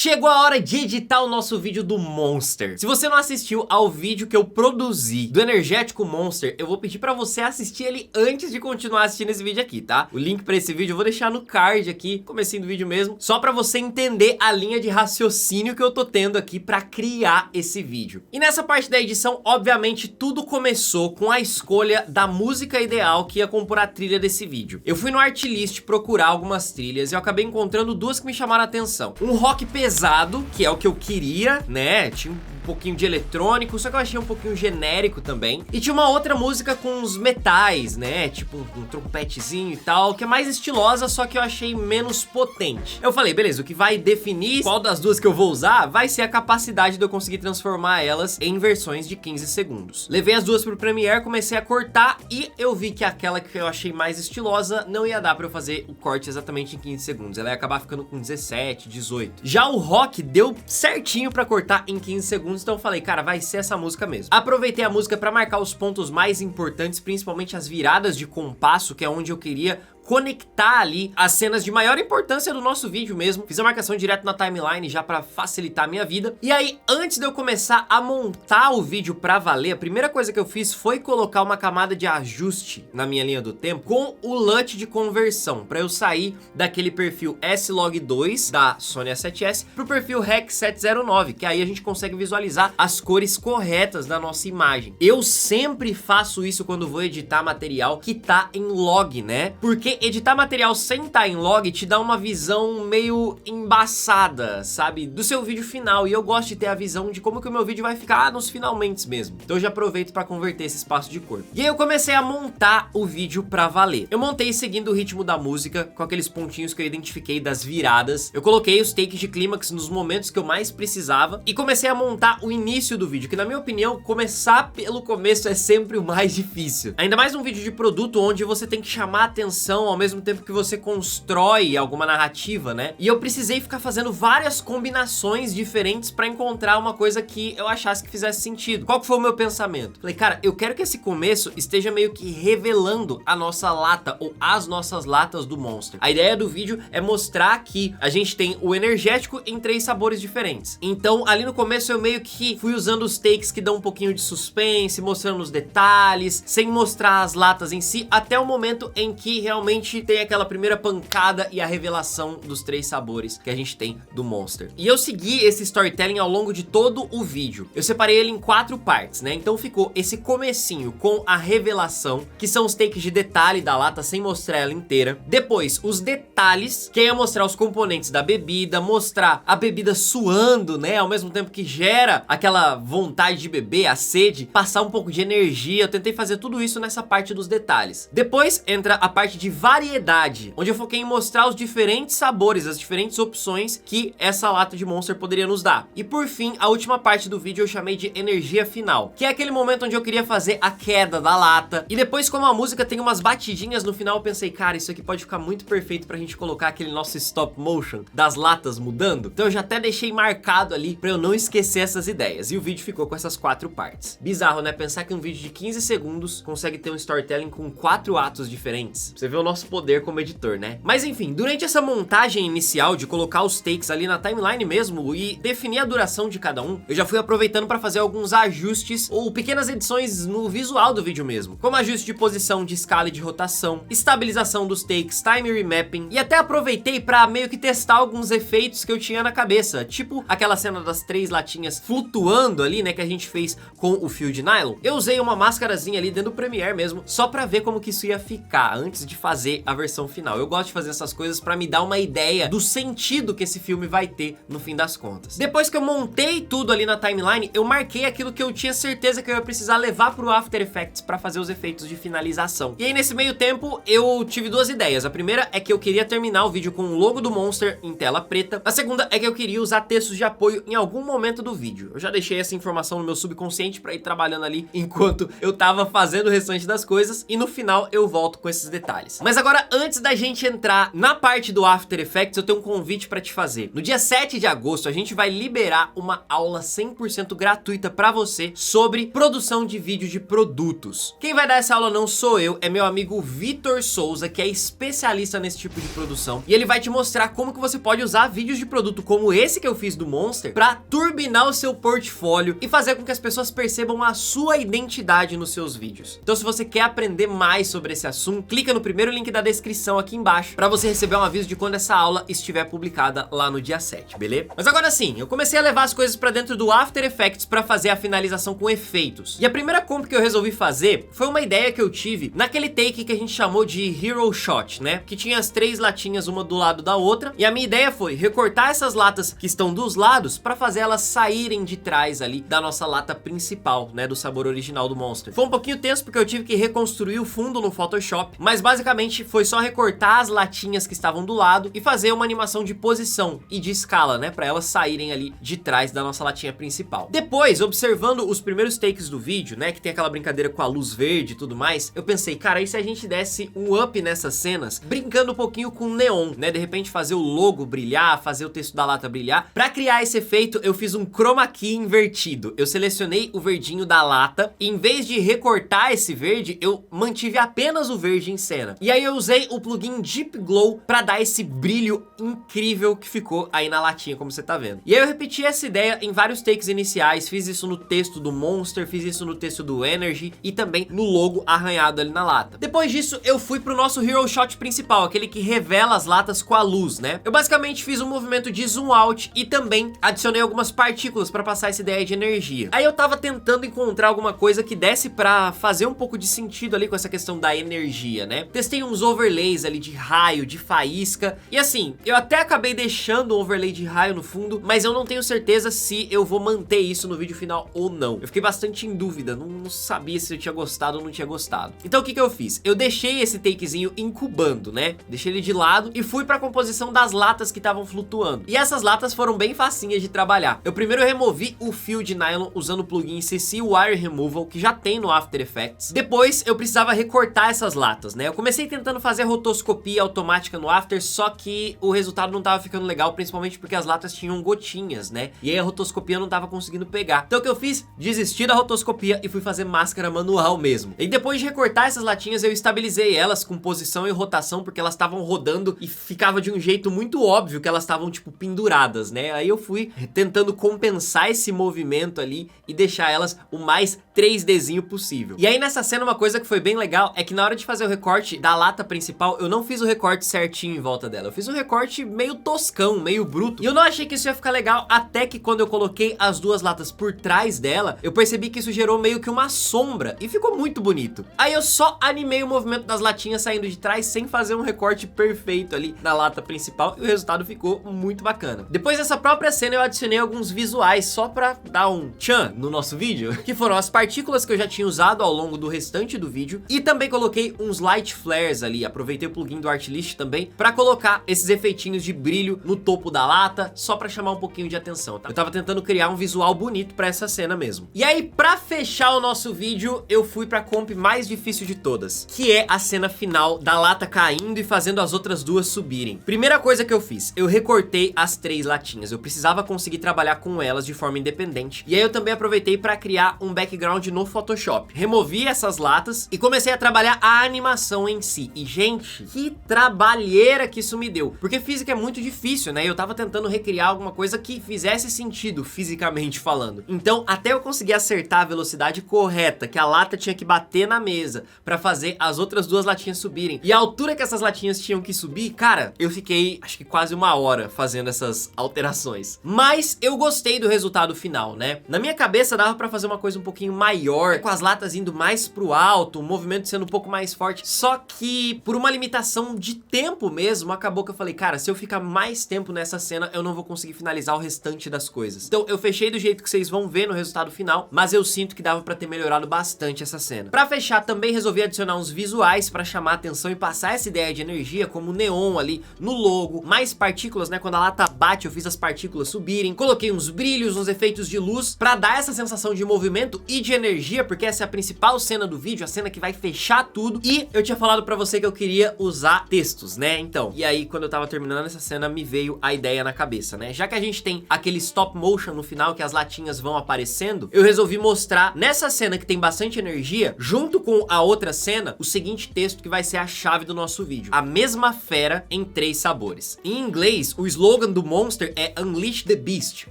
Chegou a hora de editar o nosso vídeo do Monster. Se você não assistiu ao vídeo que eu produzi do energético Monster, eu vou pedir pra você assistir ele antes de continuar assistindo esse vídeo aqui, tá? O link pra esse vídeo eu vou deixar no card aqui, comecinho do vídeo mesmo, só pra você entender a linha de raciocínio que eu tô tendo aqui pra criar esse vídeo. E nessa parte da edição, obviamente, tudo começou com a escolha da música ideal que ia compor a trilha desse vídeo. Eu fui no Artlist procurar algumas trilhas e eu acabei encontrando duas que me chamaram a atenção. Um rock pesado, que é o que eu queria, né? Tinha um pouquinho de eletrônico, só que eu achei um pouquinho genérico também. E tinha uma outra música com uns metais, né? Tipo um trompetezinho e tal, que é mais estilosa, só que eu achei menos potente. Eu falei, beleza, o que vai definir qual das duas que eu vou usar vai ser a capacidade de eu conseguir transformar elas em versões de 15 segundos. Levei as duas pro Premiere, comecei a cortar e eu vi que aquela que eu achei mais estilosa não ia dar pra eu fazer o corte exatamente em 15 segundos. Ela ia acabar ficando com 17, 18. Já o rock deu certinho pra cortar em 15 segundos, então eu falei, cara, vai ser essa música mesmo. Aproveitei a música pra marcar os pontos mais importantes, principalmente as viradas de compasso, que é onde eu queria conectar ali as cenas de maior importância do nosso vídeo mesmo. Fiz a marcação direto na timeline já pra facilitar a minha vida. E aí, antes de eu começar a montar o vídeo pra valer, a primeira coisa que eu fiz foi colocar uma camada de ajuste na minha linha do tempo com o LUT de conversão, pra eu sair daquele perfil S-Log2 da Sony A7S pro perfil Rec 709, que aí a gente consegue visualizar as cores corretas da nossa imagem. Eu sempre faço isso quando vou editar material que tá em log, né? Porque editar material sem estar em log te dá uma visão meio embaçada, sabe? Do seu vídeo final. E eu gosto de ter a visão de como que o meu vídeo vai ficar nos finalmente mesmo. Então eu já aproveito pra converter esse espaço de cor. E aí eu comecei a montar o vídeo pra valer. Eu montei seguindo o ritmo da música, com aqueles pontinhos que eu identifiquei das viradas. Eu coloquei os takes de clímax nos momentos que eu mais precisava. E comecei a montar o início do vídeo, que na minha opinião, começar pelo começo é sempre o mais difícil. Ainda mais um vídeo de produto onde você tem que chamar a atenção ao mesmo tempo que você constrói alguma narrativa, né? E eu precisei ficar fazendo várias combinações diferentes pra encontrar uma coisa que eu achasse que fizesse sentido. Qual que foi o meu pensamento? Falei, cara, eu quero que esse começo esteja meio que revelando a nossa lata ou as nossas latas do Monster. A ideia do vídeo é mostrar que a gente tem o energético em 3 sabores diferentes. Então, ali no começo eu meio que fui usando os takes que dão um pouquinho de suspense, mostrando os detalhes, sem mostrar as latas em si, até o momento em que realmente tem aquela primeira pancada e a revelação dos 3 sabores que a gente tem do Monster. E eu segui esse storytelling ao longo de todo o vídeo. Eu separei ele em 4 partes, né? Então ficou esse comecinho com a revelação, que são os takes de detalhe da lata sem mostrar ela inteira. Depois, os detalhes, que é mostrar os componentes da bebida, mostrar a bebida suando, né? Ao mesmo tempo que gera aquela vontade de beber, a sede, passar um pouco de energia. Eu tentei fazer tudo isso nessa parte dos detalhes. Depois entra a parte de variedade, onde eu foquei em mostrar os diferentes sabores, as diferentes opções que essa lata de Monster poderia nos dar. E por fim, a última parte do vídeo eu chamei de energia final, que é aquele momento onde eu queria fazer a queda da lata. E depois, como a música tem umas batidinhas no final, eu pensei, cara, isso aqui pode ficar muito perfeito pra gente colocar aquele nosso stop motion das latas mudando. Então eu já até deixei marcado ali pra eu não esquecer essas ideias. E o vídeo ficou com essas 4 partes. Bizarro, né? Pensar que um vídeo de 15 segundos consegue ter um storytelling com 4 atos diferentes. Você vê o nosso poder como editor, né? Mas enfim, durante essa montagem inicial de colocar os takes ali na timeline mesmo e definir a duração de cada um, eu já fui aproveitando para fazer alguns ajustes ou pequenas edições no visual do vídeo mesmo, como ajuste de posição, de escala e de rotação, estabilização dos takes, time remapping, e até aproveitei para meio que testar alguns efeitos que eu tinha na cabeça, tipo aquela cena das 3 latinhas flutuando ali, né, que a gente fez com o fio de nylon. Eu usei uma máscarazinha ali dentro do Premiere mesmo, só para ver como que isso ia ficar antes de fazer a versão final. Eu gosto de fazer essas coisas pra me dar uma ideia do sentido que esse filme vai ter no fim das contas. Depois que eu montei tudo ali na timeline, eu marquei aquilo que eu tinha certeza que eu ia precisar levar pro After Effects pra fazer os efeitos de finalização. E aí nesse meio tempo eu tive 2 ideias. A primeira é que eu queria terminar o vídeo com o logo do Monster em tela preta. A segunda é que eu queria usar textos de apoio em algum momento do vídeo. Eu já deixei essa informação no meu subconsciente pra ir trabalhando ali enquanto eu tava fazendo o restante das coisas e no final eu volto com esses detalhes. Mas agora, antes da gente entrar na parte do After Effects, eu tenho um convite pra te fazer. No dia 7 de agosto, a gente vai liberar uma aula 100% gratuita pra você sobre produção de vídeo de produtos. Quem vai dar essa aula não sou eu, é meu amigo Vitor Souza, que é especialista nesse tipo de produção. E ele vai te mostrar como que você pode usar vídeos de produto como esse que eu fiz do Monster pra turbinar o seu portfólio e fazer com que as pessoas percebam a sua identidade nos seus vídeos. Então, se você quer aprender mais sobre esse assunto, clica no primeiro link da descrição aqui embaixo pra você receber um aviso de quando essa aula estiver publicada lá no dia 7, beleza? Mas agora sim, eu comecei a levar as coisas pra dentro do After Effects pra fazer a finalização com efeitos. E a primeira comp que eu resolvi fazer foi uma ideia que eu tive naquele take que a gente chamou de Hero Shot, né? Que tinha as 3 latinhas uma do lado da outra. E a minha ideia foi recortar essas latas que estão dos lados pra fazer elas saírem de trás ali da nossa lata principal, né? Do sabor original do Monster. Foi um pouquinho tenso porque eu tive que reconstruir o fundo no Photoshop, mas basicamente foi só recortar as latinhas que estavam do lado e fazer uma animação de posição e de escala, né? Pra elas saírem ali de trás da nossa latinha principal. Depois, observando os primeiros takes do vídeo, né? Que tem aquela brincadeira com a luz verde e tudo mais, eu pensei, cara, e se a gente desse um up nessas cenas, brincando um pouquinho com neon, né? De repente fazer o logo brilhar, fazer o texto da lata brilhar. Pra criar esse efeito, eu fiz um chroma key invertido. Eu selecionei o verdinho da lata e em vez de recortar esse verde, eu mantive apenas o verde em cena. E aí eu usei o plugin Deep Glow pra dar esse brilho incrível que ficou aí na latinha, como você tá vendo. E aí eu repeti essa ideia em vários takes iniciais, fiz isso no texto do Monster, fiz isso no texto do Energy e também no logo arranhado ali na lata. Depois disso, eu fui pro nosso Hero Shot principal, aquele que revela as latas com a luz, né? Eu basicamente fiz um movimento de zoom out e também adicionei algumas partículas pra passar essa ideia de energia. Aí eu tava tentando encontrar alguma coisa que desse pra fazer um pouco de sentido ali com essa questão da energia, né? Testei uns overlays ali de raio, de faísca, e assim, eu até acabei deixando um overlay de raio no fundo, mas eu não tenho certeza se eu vou manter isso no vídeo final ou não. Eu fiquei bastante em dúvida, não sabia se eu tinha gostado ou não tinha gostado. Então o que que eu fiz? Eu deixei esse takezinho incubando, né? Deixei ele de lado e fui pra composição das latas que estavam flutuando. E essas latas foram bem facinhas de trabalhar. Eu primeiro removi o fio de nylon usando o plugin CC Wire Removal, que já tem no After Effects. Depois eu precisava recortar essas latas, né? Eu comecei tentando fazer rotoscopia automática no After, só que o resultado não tava ficando legal, principalmente porque as latas tinham gotinhas, né? E aí a rotoscopia não tava conseguindo pegar. Então o que eu fiz? Desisti da rotoscopia e fui fazer máscara manual mesmo. E depois de recortar essas latinhas, eu estabilizei elas com posição e rotação, porque elas estavam rodando e ficava de um jeito muito óbvio que elas estavam, tipo, penduradas, né? Aí eu fui tentando compensar esse movimento ali e deixar elas o mais 3Dzinho possível. E aí nessa cena uma coisa que foi bem legal é que na hora de fazer o recorte da lata principal, eu não fiz o recorte certinho em volta dela. Eu fiz um recorte meio toscão, meio bruto. E eu não achei que isso ia ficar legal, até que quando eu coloquei as duas latas por trás dela, eu percebi que isso gerou meio que uma sombra e ficou muito bonito. Aí eu só animei o movimento das latinhas saindo de trás sem fazer um recorte perfeito ali na lata principal e o resultado ficou muito bacana. Depois dessa própria cena eu adicionei alguns visuais só pra dar um tchan no nosso vídeo, que foram as partículas que eu já tinha usado ao longo do restante do vídeo e também coloquei uns light flares ali, aproveitei o plugin do Artlist também pra colocar esses efeitinhos de brilho no topo da lata, só pra chamar um pouquinho de atenção, tá? Eu tava tentando criar um visual bonito pra essa cena mesmo. E aí, pra fechar o nosso vídeo, eu fui pra comp mais difícil de todas, que é a cena final da lata caindo e fazendo as outras duas subirem. Primeira coisa que eu fiz, eu recortei as 3 latinhas, eu precisava conseguir trabalhar com elas de forma independente, e aí eu também aproveitei pra criar um background no Photoshop. Removi essas latas e comecei a trabalhar a animação em si. E gente, que trabalheira que isso me deu, porque física é muito difícil, né? Eu tava tentando recriar alguma coisa que fizesse sentido fisicamente falando. Então, até eu conseguir acertar a velocidade correta, que a lata tinha que bater na mesa pra fazer as outras duas latinhas subirem, e a altura que essas latinhas tinham que subir, cara, eu fiquei, acho que quase 1 hora fazendo essas alterações. Mas eu gostei do resultado final, né? Na minha cabeça dava pra fazer uma coisa um pouquinho maior, com as latas indo mais pro alto, o movimento sendo um pouco mais forte, só que por uma limitação de tempo mesmo, acabou que eu falei, cara, se eu ficar mais tempo nessa cena, eu não vou conseguir finalizar o restante das coisas. Então eu fechei do jeito que vocês vão ver no resultado final, mas eu sinto que dava pra ter melhorado bastante essa cena. Pra fechar, também resolvi adicionar uns visuais pra chamar a atenção e passar essa ideia de energia, como neon ali no logo, mais partículas, né? Quando a lata bate, eu fiz as partículas subirem, coloquei uns brilhos, uns efeitos de luz, pra dar essa sensação de movimento e de energia, porque essa é a principal cena do vídeo, a cena que vai fechar tudo. E eu tinha falado pra você que eu queria usar textos, né? Então, e aí quando eu tava terminando essa cena, me veio a ideia na cabeça, né? Já que a gente tem aquele stop motion no final, que as latinhas vão aparecendo, eu resolvi mostrar nessa cena que tem bastante energia, junto com a outra cena, o seguinte texto que vai ser a chave do nosso vídeo: a mesma fera em 3 sabores. Em inglês, o slogan do Monster é Unleash the Beast,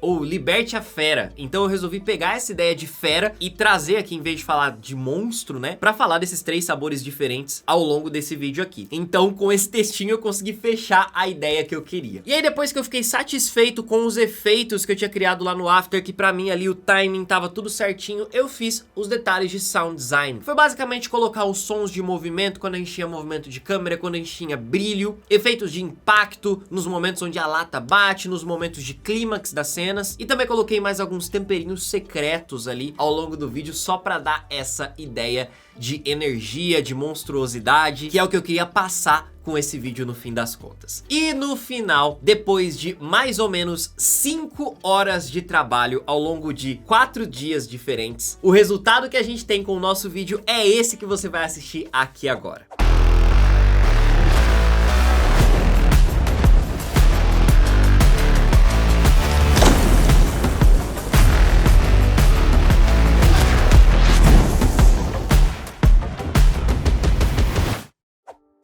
ou liberte a fera. Então eu resolvi pegar essa ideia de fera e trazer aqui, em vez de falar de monstro, né, pra falar desses 3 sabores diferentes ao longo desse vídeo aqui. Então, com esse textinho eu consegui fechar a ideia que eu queria. E aí, depois que eu fiquei satisfeito com os efeitos que eu tinha criado lá no After, que pra mim ali o timing tava tudo certinho, eu fiz os detalhes de sound design. Foi basicamente colocar os sons de movimento, quando a gente tinha movimento de câmera, quando a gente tinha brilho, efeitos de impacto nos momentos onde a lata bate, nos momentos de clímax das cenas, e também coloquei mais alguns temperinhos secretos ali ao longo do vídeo, só pra dar essa ideia de energia, de monstruosidade, que é o que eu queria passar com esse vídeo no fim das contas. E no final, depois de mais ou menos 5 horas de trabalho ao longo de 4 dias diferentes, o resultado que a gente tem com o nosso vídeo é esse que você vai assistir aqui agora.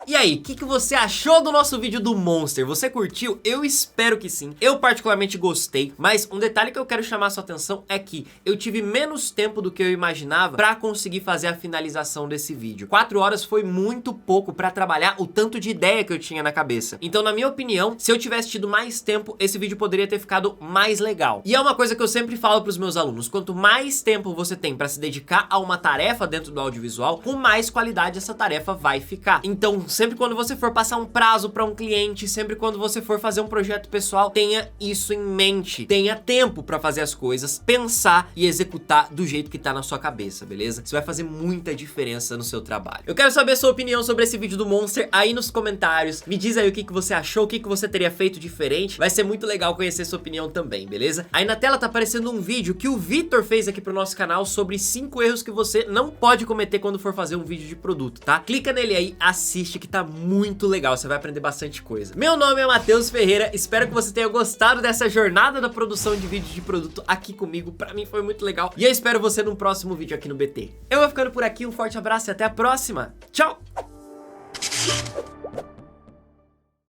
E aí, o que você achou do nosso vídeo do Monster? Você curtiu? Eu espero que sim. Eu particularmente gostei, mas um detalhe que eu quero chamar a sua atenção é que eu tive menos tempo do que eu imaginava pra conseguir fazer a finalização desse vídeo. 4 horas foi muito pouco pra trabalhar o tanto de ideia que eu tinha na cabeça. Então, na minha opinião, se eu tivesse tido mais tempo, esse vídeo poderia ter ficado mais legal. E é uma coisa que eu sempre falo pros meus alunos: quanto mais tempo você tem pra se dedicar a uma tarefa dentro do audiovisual, com mais qualidade essa tarefa vai ficar. Então, sempre quando você for passar um prazo para um cliente, sempre quando você for fazer um projeto pessoal, tenha isso em mente. Tenha tempo para fazer as coisas, pensar e executar do jeito que tá na sua cabeça, beleza? Isso vai fazer muita diferença no seu trabalho. Eu quero saber a sua opinião sobre esse vídeo do Monster aí nos comentários. Me diz aí o que você achou, o que você teria feito diferente. Vai ser muito legal conhecer sua opinião também, beleza? Aí na tela tá aparecendo um vídeo que o Vitor fez aqui pro nosso canal sobre 5 erros que você não pode cometer quando for fazer um vídeo de produto, tá? Clica nele aí, assiste, que tá muito legal, você vai aprender bastante coisa. Meu nome é Matheus Ferreira, espero que você tenha gostado dessa jornada da produção de vídeo de produto aqui comigo. Pra mim foi muito legal e eu espero você no próximo vídeo aqui no BT. Eu vou ficando por aqui, um forte abraço e até a próxima. Tchau!